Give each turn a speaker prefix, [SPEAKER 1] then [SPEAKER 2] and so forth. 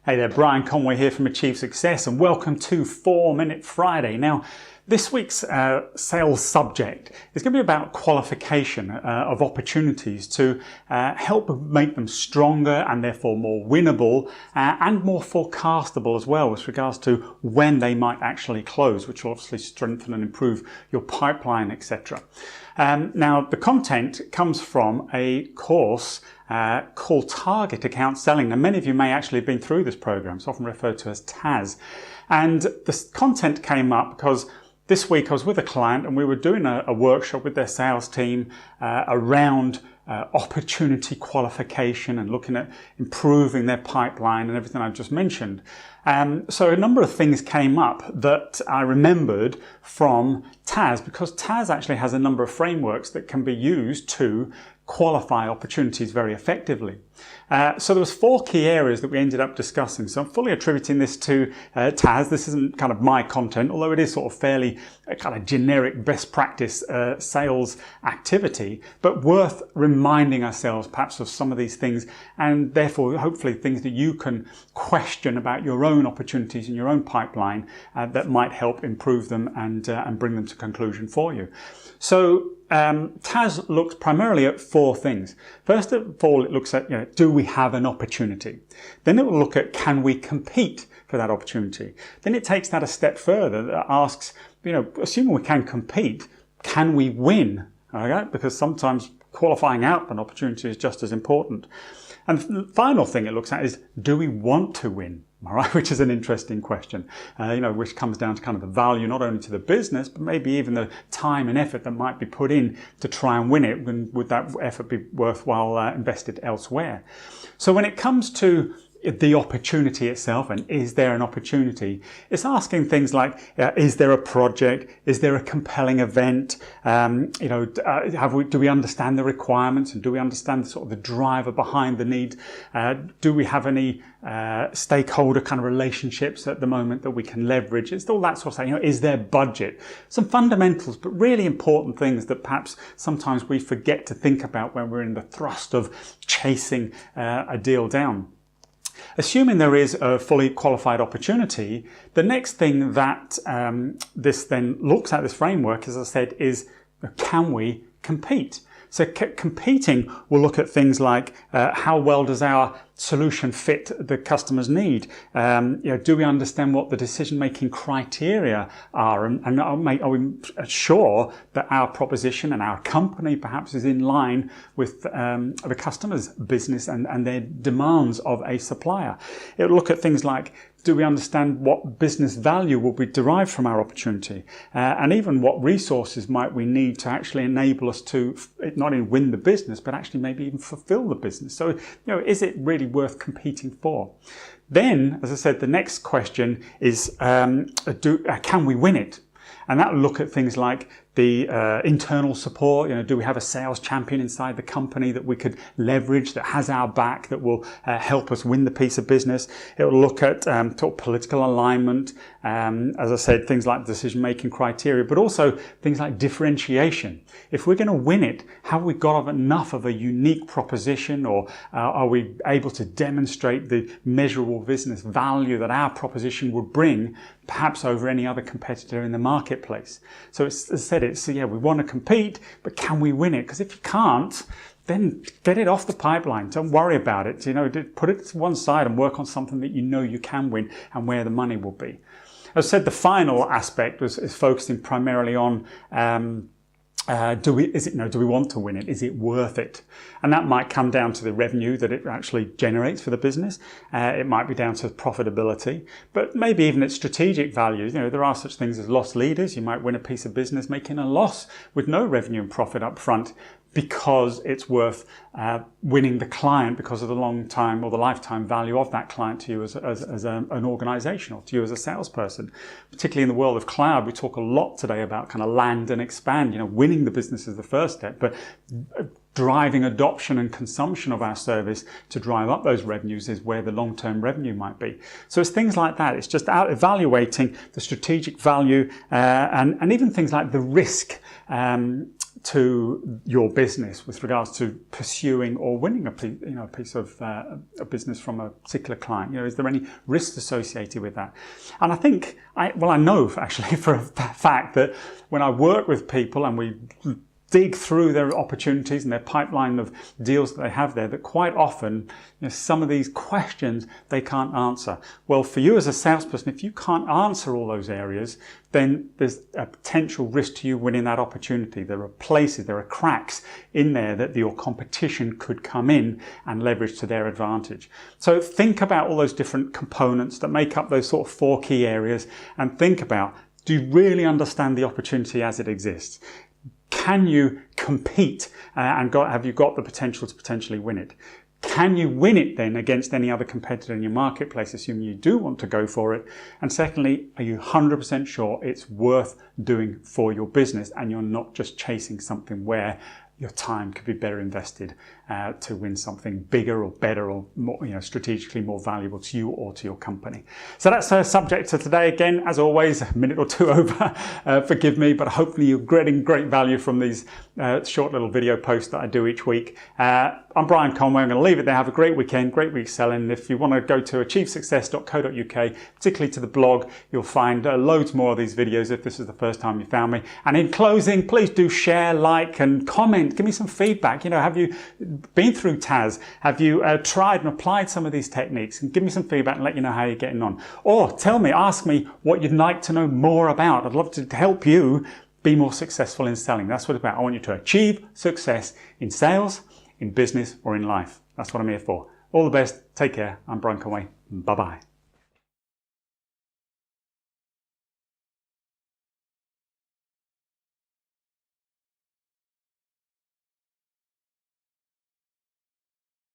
[SPEAKER 1] Hey there, Brian Conway here from Achieve Success, and welcome to 4-Minute Friday. Now, this week's sales subject is going to be about qualification of opportunities to help make them stronger and therefore more winnable and more forecastable as well with regards to when they might actually close, which will obviously strengthen and improve your pipeline, etc. Now, the content comes from a course called Target Account Selling. And many of you may actually have been through this program. It's often referred to as TAS. And the content came up because this week I was with a client and we were doing a workshop with their sales team around opportunity qualification and looking at improving their pipeline and everything I've just mentioned. So a number of things came up that I remembered from TAS, because TAS actually has a number of frameworks that can be used to qualify opportunities very effectively. So there was 4 key areas that we ended up discussing. So I'm fully attributing this to TAS. This isn't kind of my content, although it is sort of fairly kind of generic best practice sales activity, but worth reminding ourselves perhaps of some of these things, and therefore hopefully things that you can question about your own opportunities in your own pipeline that might help improve them and bring them to conclusion for you. So TAS looks primarily at 4 things. First of all, it looks at, do we have an opportunity? Then it will look at, can we compete for that opportunity? Then it takes that a step further, that asks, assuming we can compete, can we win? Okay? Because sometimes qualifying out an opportunity is just as important. And the final thing it looks at is, do we want to win? All right, which is an interesting question, which comes down to kind of the value, not only to the business, but maybe even the time and effort that might be put in to try and win it. And would that effort be worthwhile invested elsewhere? So when it comes to the opportunity itself, and is there an opportunity, it's asking things like, is there a project? Is there a compelling event? Do we understand the requirements, and do we understand sort of the driver behind the need? Do we have any stakeholder kind of relationships at the moment that we can leverage? It's all that sort of thing. Is there budget? Some fundamentals, but really important things that perhaps sometimes we forget to think about when we're in the thrust of chasing a deal down. Assuming there is a fully qualified opportunity, the next thing that this then looks at, this framework, as I said, is can we compete? So competing will look at things like how well does our solution fit the customer's need? Do we understand what the decision-making criteria are? And are we sure that our proposition and our company perhaps is in line with the customer's business and their demands of a supplier? It will look at things like, do we understand what business value will be derived from our opportunity? And even what resources might we need to actually enable us to not only win the business, but actually maybe even fulfill the business? So, is it really worth competing for? Then, as I said, the next question is, can we win it? And that will look at things like the internal support. Do we have a sales champion inside the company that we could leverage, that has our back, that will help us win the piece of business? It will look at political alignment, as I said, things like decision-making criteria, but also things like differentiation. If we're going to win it, have we got enough of a unique proposition, or are we able to demonstrate the measurable business value that our proposition would bring, perhaps over any other competitor in the marketplace? So it's, as I said, we want to compete, but can we win it? Because if you can't, then get it off the pipeline. Don't worry about it. Put it to one side and work on something that you can win and where the money will be. As I said, the final aspect is focusing primarily on do we want to win it? Is it worth it? And that might come down to the revenue that it actually generates for the business. It might be down to profitability, but maybe even its strategic value. There are such things as loss leaders. You might win a piece of business making a loss with no revenue and profit up front, because it's worth winning the client because of the long time or the lifetime value of that client to you as an organization, or to you as a salesperson. Particularly in the world of cloud, we talk a lot today about kind of land and expand. Winning the business is the first step, but driving adoption and consumption of our service to drive up those revenues is where the long-term revenue might be. So it's things like that. It's just out evaluating the strategic value and even things like the risk to your business with regards to pursuing or winning a piece of a business from a particular client? Is there any risks associated with that? And I think, I know actually for a fact that when I work with people and we dig through their opportunities and their pipeline of deals that they have there, that quite often some of these questions they can't answer. Well, for you as a salesperson, if you can't answer all those areas, then there's a potential risk to you winning that opportunity. There are places, there are cracks in there that your competition could come in and leverage to their advantage. So think about all those different components that make up those sort of 4 key areas, and think about, do you really understand the opportunity as it exists? Can you compete and have you got the potential to potentially win it? Can you win it then against any other competitor in your marketplace, assuming you do want to go for it? And secondly, are you 100% sure it's worth doing for your business and you're not just chasing something where your time could be better invested to win something bigger or better or more, strategically more valuable to you or to your company. So that's the subject of today. Again, as always, a minute or two over. Forgive me, but hopefully you're getting great value from these short little video posts that I do each week. I'm Brian Conway. I'm going to leave it there. Have a great weekend, great week selling. And if you want to go to achievesuccess.co.uk, particularly to the blog, you'll find loads more of these videos if this is the first time you found me. And in closing, please do share, like, and comment. Give me some feedback. Have you been through TAS? Have you tried and applied some of these techniques? And give me some feedback and let you know how you're getting on. Or ask me what you'd like to know more about. I'd love to help you be more successful in selling. That's what it's about. I want you to achieve success in sales, in business, or in life. That's what I'm here for. All the best. Take care. I'm Brian Conway. Bye-bye.